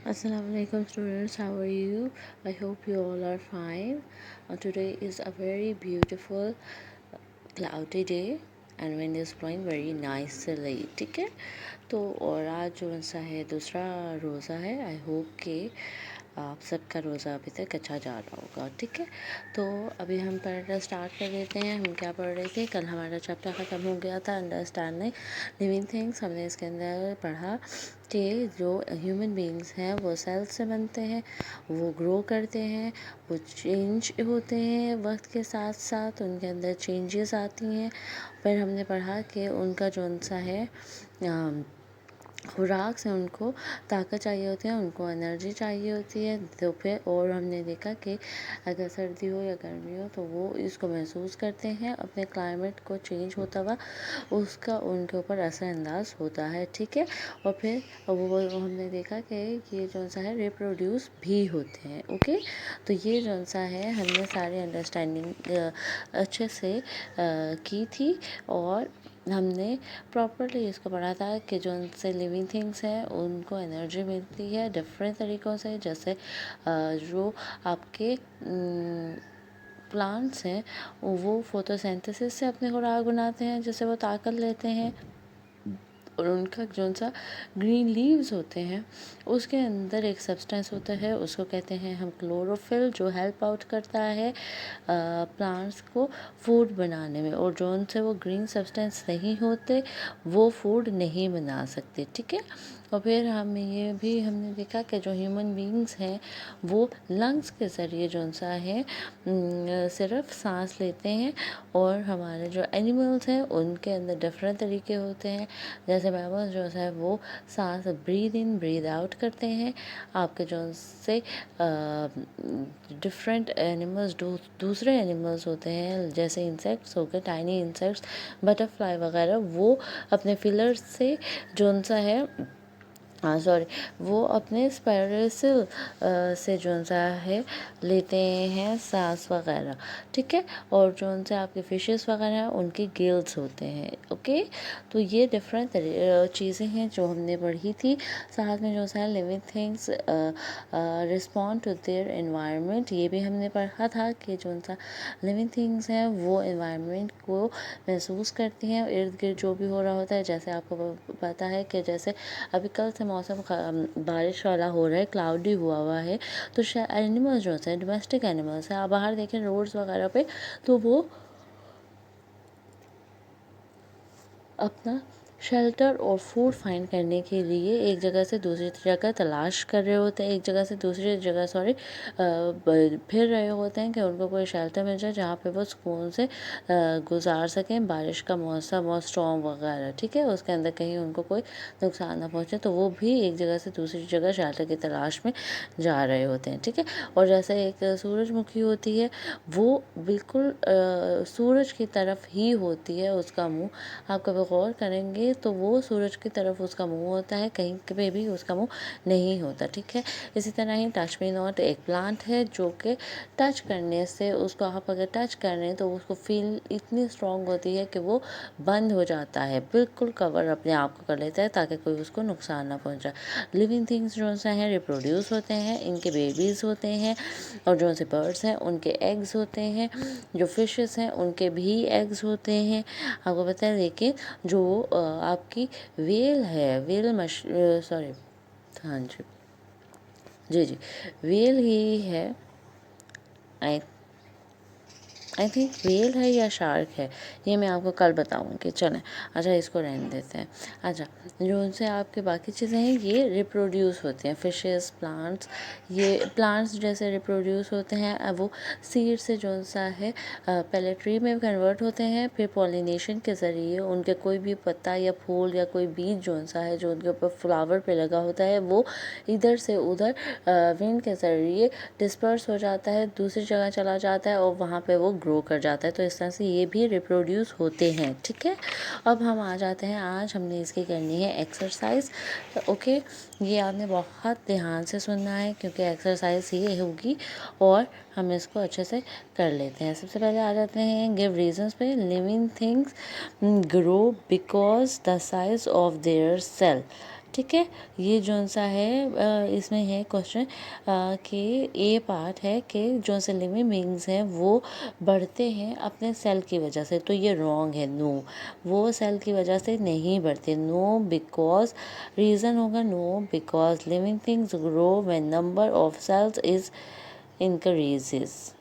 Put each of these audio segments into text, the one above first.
Assalamualaikum students, how are you? I hope you all are fine. Today is a very beautiful cloudy day and wind is blowing very nicely. ठीक है, तो और आज जो सा है दूसरा रोज़ा है. आई होप कि आप सबका रोज़ा अभी तक अच्छा जा रहा होगा. ठीक है, तो अभी हम पढ़ना स्टार्ट कर देते हैं. हम क्या पढ़ रहे थे? कल हमारा चैप्टर ख़त्म हो गया था अंडरस्टैंडिंग लिविंग थिंग्स. हमने इसके अंदर पढ़ा कि जो ह्यूमन बीइंग्स हैं वो सेल्स से बनते हैं, वो ग्रो करते हैं, वो चेंज होते हैं वक्त के साथ साथ, उनके अंदर चेंजेस आती हैं. फिर हमने पढ़ा कि उनका जो सा है खुराक से उनको ताकत चाहिए होती है, उनको एनर्जी चाहिए होती है. तो फिर और हमने देखा कि अगर सर्दी हो या गर्मी हो तो वो इसको महसूस करते हैं, अपने क्लाइमेट को चेंज होता हुआ उसका उनके ऊपर असरअंदाज होता है. ठीक है, और फिर वो हमने देखा कि ये जो सा है रिप्रोड्यूस भी होते हैं. ओके, तो ये जो सा है हमने सारी अंडरस्टैंडिंग अच्छे से की थी और हमने प्रॉपरली इसको पढ़ा था कि जो उनसे लिविंग थिंग्स हैं उनको एनर्जी मिलती है डिफरेंट तरीक़ों से. जैसे जो आपके प्लांट्स हैं वो फोटोसिंथेसिस से अपने खुराक बनाते हैं, जिससे वो ताकत लेते हैं. और उनका जो सा ग्रीन लीव्स होते हैं उसके अंदर एक सब्सटेंस होता है, उसको कहते हैं हम क्लोरोफिल, जो हेल्प आउट करता है प्लांट्स को फूड बनाने में. और जो उनसे वो ग्रीन सब्सटेंस नहीं होते वो फूड नहीं बना सकते. ठीक है, और फिर हमने देखा कि जो ह्यूमन बीइंग्स हैं वो लंग्स के ज़रिए जो सा है सिर्फ सांस लेते हैं. और हमारे जो एनिमल्स हैं उनके अंदर डिफरेंट तरीके होते हैं. जैसे मैमल्स जो है वो सांस ब्रीद इन ब्रीद आउट करते हैं. आपके जो से डिफरेंट एनिमल्स दूसरे एनिमल्स होते हैं जैसे इंसेक्ट्स हो गए, टाइनी इंसेक्ट्स, बटरफ्लाई वगैरह, वो अपने फिलर्स से जो सा है सॉरी वो अपने स्पायरल से जो सा है लेते हैं सांस वगैरह. ठीक है, और जो उनसे आपके फिशेस वगैरह हैं उनके गिल्स होते हैं. ओके, तो ये डिफरेंट चीज़ें हैं जो हमने पढ़ी थी. साथ में जो सा living things respond to their environment, ये भी हमने पढ़ा था कि जो सा लिविंग थिंग्स हैं वो एनवायरनमेंट को महसूस करती हैं, इर्द गिर्द जो भी हो रहा होता है. जैसे आपको पता है कि जैसे अभी कल से मौसम बारिश वाला हो रहा है, क्लाउडी हुआ है, तो एनिमल्स जो हैं डोमेस्टिक एनिमल्स हैं, आप बाहर देखें रोड्स वगैरह पे तो वो अपना शेल्टर और फूड फाइंड करने के लिए एक जगह से दूसरी जगह तलाश कर रहे होते हैं, एक जगह से दूसरी जगह फिर रहे होते हैं कि उनको कोई शेल्टर मिल जाए जहाँ पे वो सुकून से गुजार सकें बारिश का मौसम और स्टॉर्म वगैरह. ठीक है, उसके अंदर कहीं उनको कोई नुकसान ना पहुँचे, तो वो भी एक जगह से दूसरी जगह शेल्टर की तलाश में जा रहे होते हैं. ठीक है, और जैसे एक सूरजमुखी होती है वो बिल्कुल सूरज की तरफ ही होती है, उसका मुँह आप कभी गौर करेंगे तो वो सूरज की तरफ उसका मुंह होता है, कहीं पे भी उसका मुंह नहीं होता. ठीक है, इसी तरह ही टच मी नॉट एक प्लांट है जो कि टच करने से उसको आप अगर टच कर रहे हैं तो उसको फील इतनी स्ट्रांग होती है कि वो बंद हो जाता है, बिल्कुल कवर अपने आप को कर लेता है ताकि कोई उसको नुकसान ना पहुंचाए. लिविंग थिंग्स जो सा हैं रिप्रोड्यूस होते हैं, इनके बेबीज़ होते हैं, और जो से बर्ड्स हैं उनके एग्स होते हैं, जो फिशेस हैं उनके भी एग्स होते हैं. आपको पता है लेकिन जो आपकी वेल है, सॉरी, हाँ जी जी जी, वेल ही है. आई आई थिंक वेल है या शार्क है, ये मैं आपको कल बताऊंगी. चलें, अच्छा इसको रहने देते हैं. अच्छा, जो उनसे आपके बाकी चीज़ें हैं ये रिप्रोड्यूस होते हैं, फिशेस, प्लांट्स. ये प्लांट्स जैसे रिप्रोड्यूस होते हैं, अब वो सीड से जो सा है पहले ट्री में कन्वर्ट होते हैं, फिर पॉलिनेशन के ज़रिए उनके कोई भी पत्ता या फूल या कोई बीज जो सा है जो उनके ऊपर फ्लावर पे लगा होता है वो इधर से उधर विंड के ज़रिए डिस्पर्स हो जाता है, दूसरी जगह चला जाता है और वहाँ पे वो ग्रो कर जाता है. तो इस तरह से ये भी रिप्रोड्यूस होते हैं. ठीक है, अब हम आ जाते हैं, आज हमने इसकी करनी है एक्सरसाइज. ओके, ये आपने बहुत ध्यान से सुनना है क्योंकि एक्सरसाइज ये होगी और हम इसको अच्छे से कर लेते हैं. सबसे पहले आ जाते हैं गिव रीजंस पे. Living things grow because the size of their cell. ठीक है। ये जौन सा है इसमें है क्वेश्चन कि ए पार्ट है कि जो से लिविंग बींग्स हैं वो बढ़ते हैं अपने सेल की वजह से, तो ये रॉन्ग है। नो, वो सेल की वजह से नहीं बढ़ते। नो बिकॉज, रीज़न होगा no because living things grow when number of cells is increases.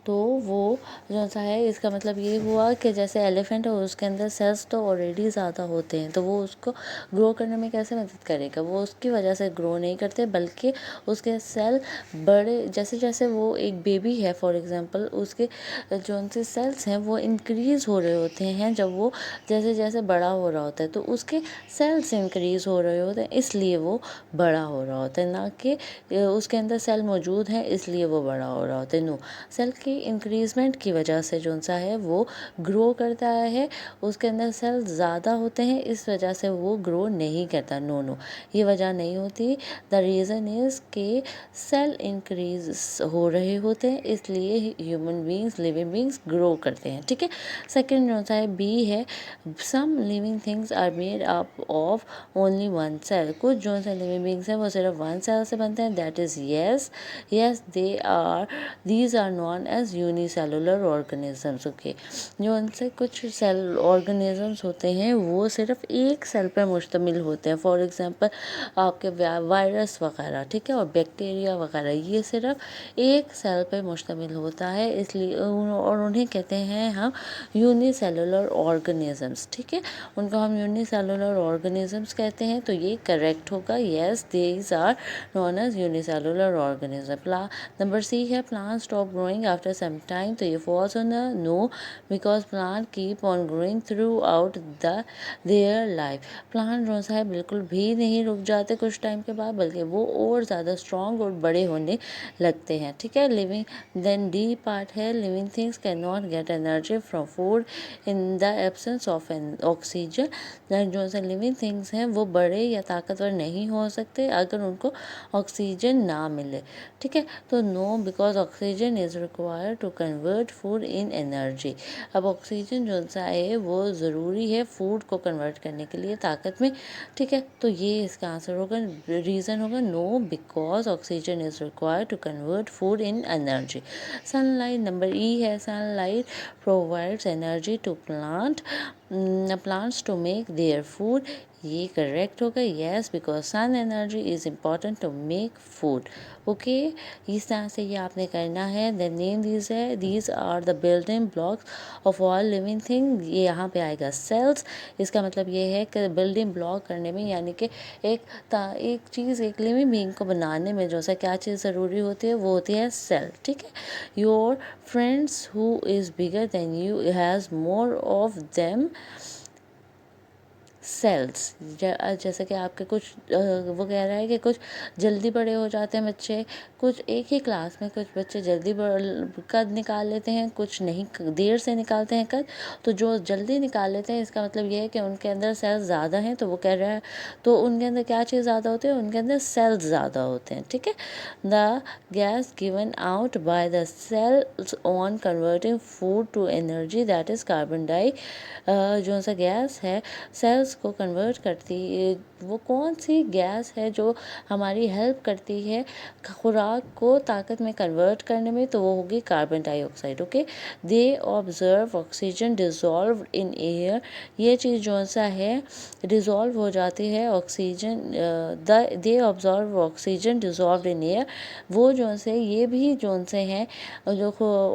तो वो जो सा है इसका मतलब ये हुआ कि जैसे एलिफेंट है उसके अंदर सेल्स तो ऑलरेडी ज़्यादा होते हैं, तो वो उसको ग्रो करने में कैसे मदद करेगा? वो उसकी वजह से ग्रो नहीं करते, बल्कि उसके सेल बड़े, जैसे जैसे वो एक बेबी है फॉर एग्जांपल, उसके जो उनसे सेल्स हैं वो इंक्रीज़ हो रहे होते हैं जब वो जैसे जैसे बड़ा हो रहा होता है, तो उसके सेल्स इंक्रीज़ हो रहे होते हैं, इसलिए वो बड़ा हो रहा होता है, ना कि उसके अंदर सेल मौजूद हैं इसलिए वो बड़ा हो रहा होता है। नो, सेल की इंक्रीजमेंट की वजह से जो सा है वो ग्रो करता है, उसके अंदर सेल ज़्यादा होते हैं इस वजह से वो ग्रो नहीं करता। नो नो, ये वजह नहीं होती। द रीज़न इज़ कि सेल इंक्रीज हो रहे होते हैं इसलिए human beings, living beings grow करते हैं। ठीक है। सेकेंड जो सा है बी है, some living things are made up of only one cell. कुछ जो से लिविंग बींग्स हैं वो सिर्फ वन सेल से बनते हैं। That is yes, yes they are, these are known as unicellular organisms। Okay, जो उनसे कुछ सेल ऑर्गेनिजम्स होते हैं वो सिर्फ एक सेल पर मुश्तमिल होते हैं। फॉर एग्जांपल आपके वायरस वगैरह, ठीक है, और बैक्टीरिया वगैरह, ये सिर्फ एक सेल पर मुश्तमिल होता है, इसलिए और उन्हें कहते हैं हम यूनिसेलुलर ऑर्गेनिजम्स। ठीक है, उनको हम यूनिसेलुलर ऑर्गेनिजम्स कहते हैं, तो ये करेक्ट होगा। Yes, these are known as unicellular organism. Number c है, plant stop growing after some time, तो ये falls on the no because plant keep on growing throughout the their life. Plant जो सा है बिल्कुल भी नहीं रुक जाते कुछ टाइम के बाद, बल्कि वो और ज़्यादा स्ट्रॉन्ग और बड़े होने लगते हैं। ठीक है। लिविंग देन डी पार्ट है, living things can not get energy from food in the absence of oxygen. जो से लिविंग थिंग्स हैं वो बड़े या ताकतवर नहीं हो सकते अगर उनको ऑक्सीजन ना मिले। ठीक है, तो no because oxygen is required to convert food in energy. अब ऑक्सीजन जो सा है वो ज़रूरी है फूड को कन्वर्ट करने के लिए ताकत में। ठीक है, तो ये इसका आंसर होगा, रीज़न होगा no because oxygen is required to convert food in energy. Sunlight, number E है, sunlight provides energy to plants to make their food। ये करेक्ट होगा। Yes, because sun energy is important to make food. Okay, इस तरह से ये आपने करना है। द नेम दीज है, these are the building blocks of all living thing. ये यहाँ पे आएगा सेल्स। इसका मतलब ये है कि बिल्डिंग ब्लॉक करने में, यानी कि एक चीज़, एक लिविंग बीइंग को बनाने में जो सा क्या चीज़ ज़रूरी होती है वो होती है सेल। ठीक है। Your friends who is bigger than you has more of them cells. जैसे कि आपके कुछ वो कह रहा है कि कुछ जल्दी बड़े हो जाते हैं बच्चे, कुछ एक ही क्लास में कुछ बच्चे जल्दी कद निकाल लेते हैं, कुछ नहीं, देर से निकालते हैं कद। तो जो जल्दी निकाल लेते हैं इसका मतलब ये है कि उनके अंदर सेल्स ज़्यादा हैं, तो वो कह रहा है, तो उनके अंदर क्या चीज़ ज़्यादा होती है? उनके अंदर सेल्स ज़्यादा होते हैं। ठीक है। The gas given out by the cells on converting food to energy, that is carbon di, जो सा गैस है सेल्स को कन्वर्ट करती है, वो कौन सी गैस है जो हमारी हेल्प करती है खुराक को ताकत में कन्वर्ट करने में? तो वो होगी carbon dioxide. Okay, they observe oxygen dissolve in air. ये चीज़ जो सा है डिज़ोल्व हो जाती है oxygen, they observe oxygen dissolve in air. वो जो से ये भी जो से हैं जो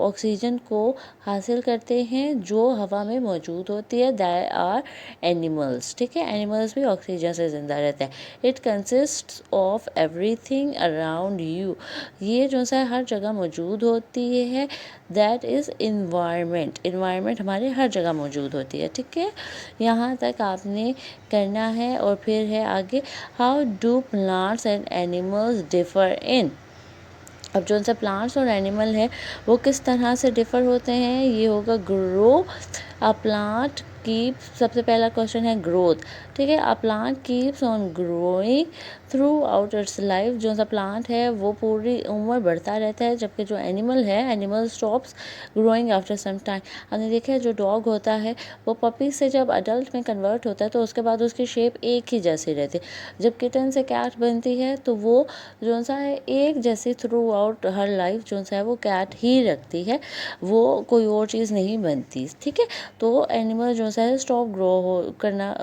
ऑक्सीजन को हासिल करते हैं जो हवा में मौजूद होती है, दे आर एनिमल्स। ठीक है, एनिमल्स भी ऑक्सीजन से ज़िंदा रहते हैं। It consist of everything around you. ये जो सा हर जगह मौजूद होती है, दैट इज़ इन्वायरमेंट। इन्वायरमेंट हमारे हर जगह मौजूद होती है। ठीक है, यहाँ तक आपने करना है। और फिर है आगे, how do plants and animals differ in. अब जो सा प्लांट्स और एनिमल है वो किस तरह से डिफ़र होते हैं? ये होगा, ग्रो अ प्लांट कीप, सबसे पहला क्वेश्चन है ग्रोथ, ठीक है। A plant keeps on growing through out it's life, जो सा प्लांट है वो पूरी उम्र बढ़ता रहता है, जबकि जो एनिमल है, animal stops growing after some time. हमने देखा है जो डॉग होता है वो पपी से जब अडल्ट में कन्वर्ट होता है तो उसके बाद उसकी शेप एक ही जैसी रहती है। जब किटन से कैट बनती है तो वो जो सा है एक जैसी थ्रू आउट हर लाइफ जो सा है वो कैट ही रखती है, वो कोई और चीज़ नहीं बनती, ठीक है। तो एनिमल जो सा है स्टॉप ग्रो करना,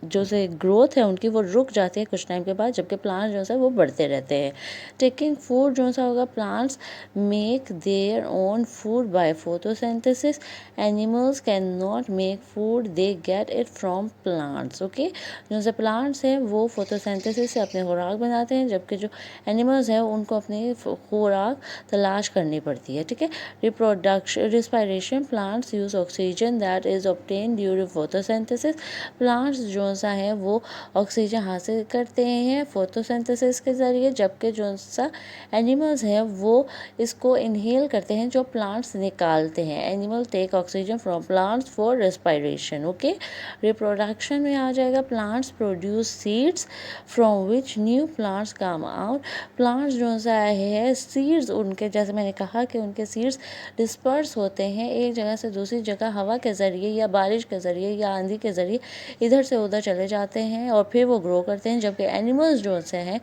जो से ग्रोथ है उनकी वो रुक जाती है कुछ टाइम के बाद, जबकि प्लांट जो सा है वो बढ़ते रहते हैं। टेकिंग फूड जो सा होगा, plants make their own food by photosynthesis, animals can not make food, they get it from plants, okay. जो से प्लांट्स हैं वो फोटोसिंथेसिस से अपने खुराक बनाते हैं, जबकि जो एनिमल्स हैं उनको अपनी खुराक तलाश करनी पड़ती है, ठीक है। Reproduction, respiration, plants use oxygen that is obtain during photosynthesis, plants जो सा है वो ऑक्सीजन हासिल करते हैं फोटोसिंथेसिस के ज़रिए, जबकि जो सा एनिमल्स हैं वो इसको इनहेल करते हैं जो प्लांट्स निकालते हैं। Animal take oxygen from plants for respiration, okay. Reproduction में आ जाएगा, plants produce seeds from which new plants come out, plants जो सा है सीड्स उनके, जैसे मैंने कहा कि उनके सीड्स डिस्पर्स होते हैं एक जगह से दूसरी जगह हवा के ज़रिए या बारिश के ज़रिए या आंधी के ज़रिए इधर से उधर चले जाते हैं और फिर वो ग्रो करते हैं, जबकि एनिमल्स जो से हैं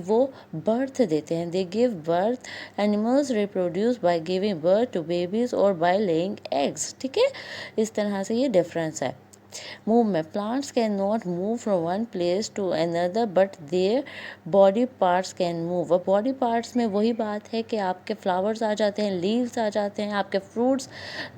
वो बर्थ देते हैं, they give birth, animals reproduce by giving birth to babies और बाय लेइंग एग्स, ठीक है। इस तरह से ये डिफरेंस है। Movement, plants can not move from one place to another but their body parts can move. अब बॉडी पार्ट्स में वही बात है कि आपके फ्लावर्स आ जाते हैं, लीव्स आ जाते हैं, आपके फ्रूट्स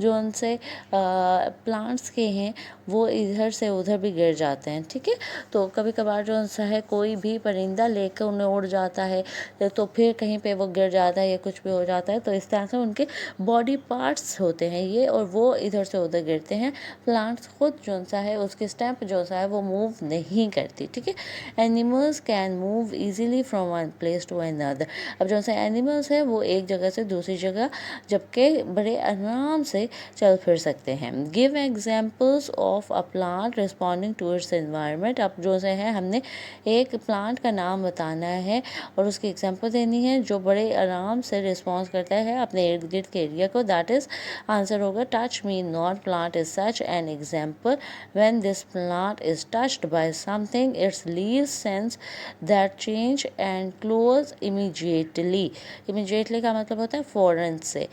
जो उनसे प्लांट्स के हैं वो इधर से उधर भी गिर जाते हैं, ठीक है। तो कभी कभार जो सा है कोई भी परिंदा लेकर उन्हें उड़ जाता है तो फिर कहीं पे वो गिर जाता है या कुछ भी हो जाता है, तो इस तरह से उनके बॉडी पार्ट्स होते हैं ये, और वो इधर से उधर गिरते हैं। प्लांट्स खुद जो सा है उसकी स्टेप जो सा है वो मूव नहीं करती, ठीक है। Animals can move easily from one place to another, अब जो सा एनिमल्स है वो एक जगह से दूसरी जगह जबकि बड़े आराम से चल फिर सकते हैं। Give examples of a plant responding to its environment, अब जो से है हमने एक प्लांट का नाम बताना है और उसकी एग्जाम्पल देनी है जो बड़े आराम से रिस्पॉन्स करता है अपने इर्द गिर्द के एरिया को, दैट इज आंसर होगा touch me not, plant is such an example, when this plant is touched by something its leaves sense that change and close immediately, immediately का मतलब होता है फौरन से।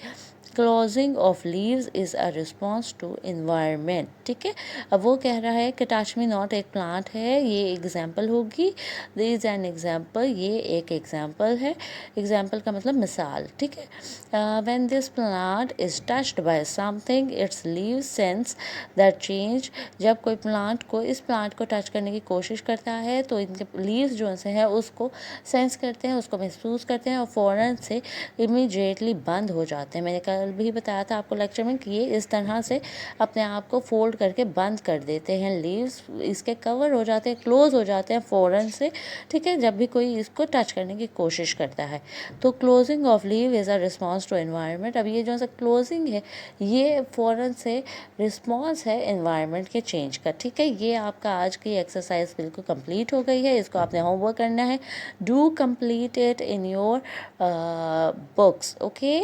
Closing of leaves is a response to environment, ठीक है। अब वो कह रहा है कि टच मी नॉट एक प्लांट है, ये एग्जाम्पल होगी, दिस इज एन एग्जाम्पल, ये एक एग्जाम्पल है, एग्जाम्पल का मतलब मिसाल, ठीक है। When this plant is touched bye something it's leaves sense that change, जब कोई प्लांट को इस प्लांट को टच करने की कोशिश करता है तो इनके लीव्स जो से हैं उसको सेंस करते हैं, उसको महसूस करते हैं और फ़ौरन से इमीडिएटली बंद हो जाते हैं। मैंने कल भी बताया था आपको लेक्चर में कि ये इस तरह से अपने आप को फोल्ड करके बंद कर देते हैं, लीव्स इसके कवर हो जाते हैं, क्लोज हो जाते हैं फ़ौरन से, ठीक है, जब भी कोई इसको टच करने की कोशिश करता है। तो closing of leave is a response to environment, अब ये जो सा क्लोजिंग है ये फ़ौरन से रिस्पॉन्स है एनवायरनमेंट के चेंज का, ठीक है। ये आपका आज की एक्सरसाइज बिल्कुल कंप्लीट हो गई है, इसको आपने होमवर्क करना है, do complete it in your books, okay,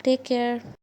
take care.